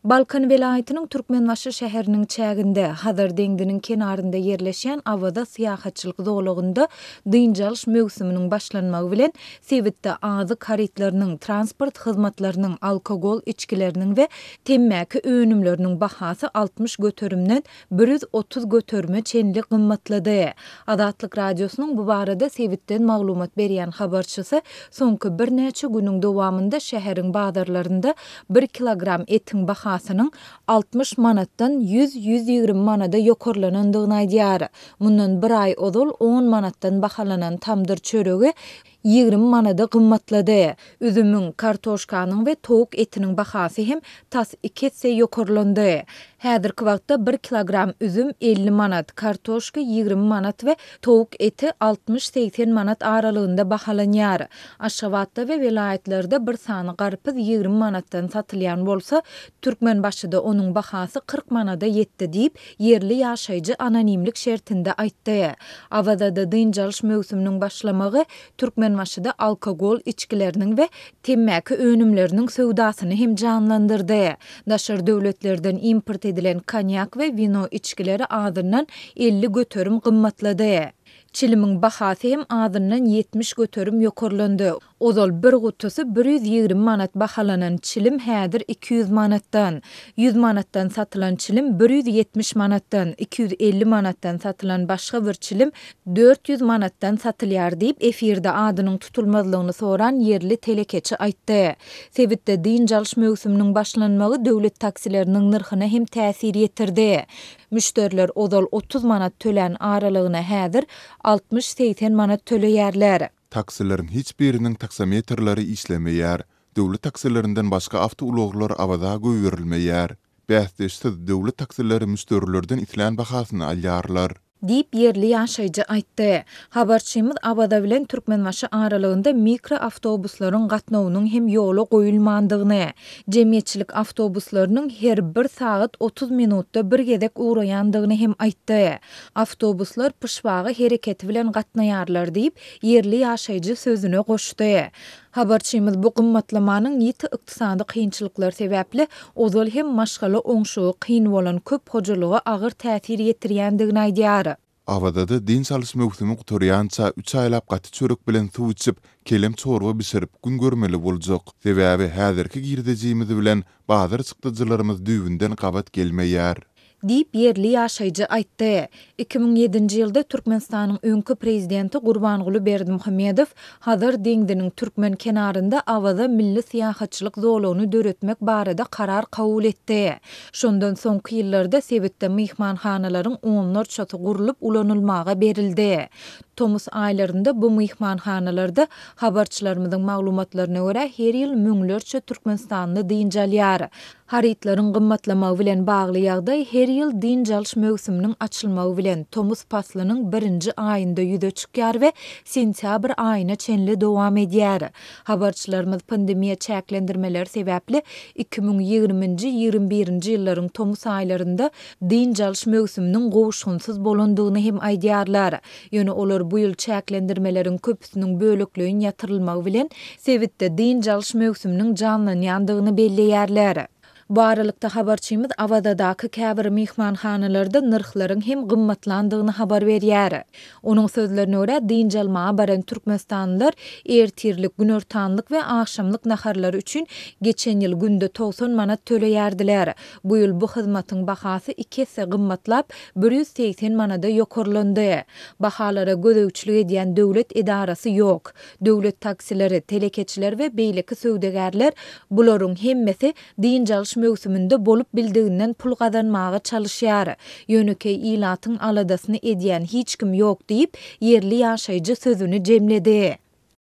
Balkan vilayetinin Türkmenbaşy şäheriniň çäginde, Hazar deňdiniň kenarynda ýerleşýän awada syýahatçylyk zowlugynda dynjalyş möwsüminiň başlanmagy bilen Sewitde azyk haritlarynyň, transport hyzmatlarynyň, alkogol içkileriniň we temmäki öňümleriniň bahasy 60 göterimden 130 göterime çenli gymmatlady. Adatlyk radiosynyň bu barada Sewitden maglumat berýän habarçysy soňky bir näçe günüň dowamında şäheriň bazarlarynda 1 kilogram etiň bahasy 60 manatdan 100-120 manada ýokarlanandygyny aýdýar. Mundan bir ay ozal 10 manatdan bahalanan tamdyr çöregi 20 manada gymmatlady. Üzümüň, kartoşkanyň we towuk etiniň bahasy hem tas 2 hisse ýokarlandy. Häzirki wagtda 1 kilogram üzüm 50 manat, kartoşka 20 manat we towuk eti 60-80 manat aralygynda bahalanýar. Aşgabatda we vilayetlerde bir sany garpyz 20 manatdan satylýan bolsa, Türkmenbaşyda onuň bahasy 40 manada ýetdi diýip yerli ýaşaýjy anonimlik şertinde aýtdy. Awada dynjalyş möwsüminiň başlamagy Türkmenbaşyda alkogol içkileriniň we temmäki öňümleriniň söwdasyny hem canlandyrdy. Daşar döwletlerden import edilen konyak we vino içkileri adından 50 göterim gymmatlady. Çilimiň bahasy hem adından 70 göterim ýokarlandy. Ozal bir gutusy 120 manat bahalanan çilim häzir 200 manatdan, 100 manatdan satylan çilim 170 manatdan, 250 manatdan satylan başga bir çilim 400 manatdan satylýar diýip efirde adynyň tutulmazlygyny soran yerli telekeçi aýtdy. Sewitde dynjalyş möwsüminiň başlanmagy döwlet taksileriniň nyrhyna hem täsir ýetirdi. Müşteriler ozal 30 manat tölen aralygyna häzir 60-80 manat töleýärler. Taksilerin hiç birinin taksametrleri işlemeýär. Döwlet taksilerinden başga awtouloglar awada göýürilmeýär. Bäsdeşde döwlet taksileri müşterilerden itilen bahasyny alýarlar. Diýip yerli ýaşaýjy aýtdy. Habarçymyz awada bilen Türkmenbaşy aralygynda mikro awtobuslaryň gatnawynyň hem ýola goýulmandygyny, jemgyýetçilik awtobuslarynyň her 1 saat 30 minutda bir gezek uğraýandygyny hem aýtdy. Awtobuslar pışwagy hereketi bilen gatnaýarlar diýip yerli ýaşaýjy sözüne goşdy. Habarçymyz bu gymmatlamanyň ýiti ykdysady kynçylyklar sebäpli ozal hem maşgala oňşugy kyn bolan köp hojalyga agyr täsir ýetirýändigini aýdýar. Awada dynjalyş möwsümi gutarýança 3 aýlap gaty çörek bilen suw içip, kelem çorba biserip gün görmeli boljak. Sebäbi häzirki girdejimiz bilen bazar çykdyjylarymyz düýünden gabat gelmeýär. Diýip yerli ýaşaýjy aýtdy. 2007-nji ýylda Türkmenistanyň öňkü prezidenti Gurbanguly Berdimuhammedow Hazar deňdiniň türkmen kenarynda awada milli syýahatçylyk zowlugyny döretmek barada karar kabul etdi. Şondan soňky ýyllarda Sewitde myhmanhanalaryň onlarçasy gurulyp ulanylmaga berildi. Tomus aýlarynda bu myhmanhanalarda habarçylarymyzyň maglumatlaryna görä her ýyl müňlerçe Türkmenistanly dynjalýar. Haritlaryň gymmatlamagy bilen bagly ýagdaý her ýyl dynjalyş möwsüminiň açylmagy bilen Tomus faslynyň 1-nji aýynda ýüze çykýar we sentýabr aýyna çenli dowam edýär. Habarçylarymyz pandemiýa çäklendirmeleri sebäpli 2020-nji 21-nji ýyllaryň Tomus aýlarynda dynjalyş möwsüminiň gowuşgunsyz bolandygyny hem aýdýarlar. Ýöne olar bu ýyl çäklendirmeleriň köpüsiniň bölekligini ýatyrylmagy bilen Sewitde dynjalyş möwsüminiň canlanýandygyny belleýärler. Bu aralykda habarçymyz awadaky käbir myhmanhanalarda nyrhlaryň hem gymmatlandygyny habar berýär. Onuň sözlerine görä dynjalmaga baran türkmenistanlylar ertirlik, günortanlyk we akşamlyk naharlary üçin geçen ýyl günde 90 manat töleýärdiler. Bu ýyl bu hyzmatyň bahasy 2 hisse gymmatlap 180 manada ýokarlandy. Bahalara gözegçilik edýän döwlet edarasy ýok. Döwlet taksileri, telekeçiler we beýleki söwdegärler bularyň hemmesi dynjalyş möwsüminde bolup bildiginden pul gazanmaga çalışýar. Ýönekey ilatyň aladasyny edýän hiç kim ýok diýip yerli ýaşaýjy sözüni jemledi.